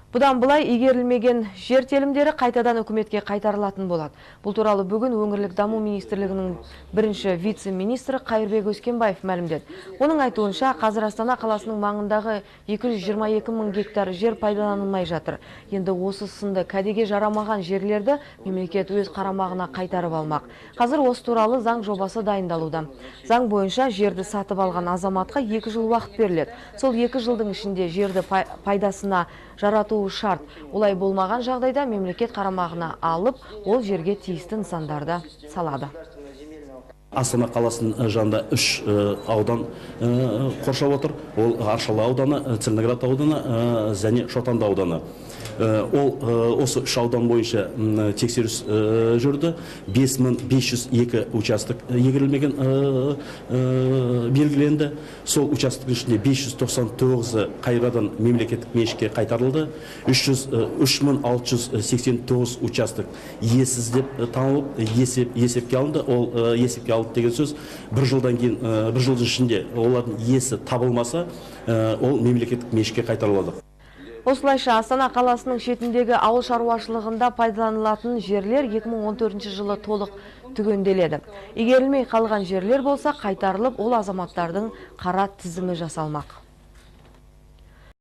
Бұдан былай игерілмеген жер телімдері қайтадан үкіметке қайтарылатын болады. Бұл туралы бүгін өңірлік даму министрлігінің бірінші вице-министрі Қайырбек Өскенбаев мәлімдеді. Оның айтуынша, қазір Астана қаласының маңындағы 222 мың гектар жер пайдаланылмай жатыр. Енді осы сынды кәдеге жарамаған жерлерді мемлекет өз қарамағына қайтарып алмақ. Қазір осы туралы заң жобасы дайындалуда. Заң бойынша жерді сатып алған азаматқа 2 жыл уақыт беріледі. Сол 2 жылдың ішінде жерді пайдасына жаратуы шарт. Олай болмаған жағдайда мемлекет қарамағына алып, ол жерге тиісті нысандарды салады. Астана қаласының жанында 3 аудан қоршап отыр. Ол Аршалы ауданы, Целиноград ауданы және Шотанды ауданы. Ол осы 3 аудан бойынша тексеріс жүрді. 5502 участок егерілмеген белгіленді. Сол участок ішінде 599 қайрадан мемлекеттік меншікке қайтарылды. 3689 участок иесіз деп танылып, есепке алынды. Ол есепке алды деген сөз, бір жылдан кейін, бір жылдың ішінде олардың иесі табылмаса, ол мемлекеттік меншікке қайтарылады. Осылайша Астана қаласының шетіндегі ауыл шаруашылығында пайдаланылатын жерлер 2014 жылы толық түгенделеді. Игерілмей қалған жерлер болса қайтарылып, ол азаматтардың қара тізімі жасалмақ.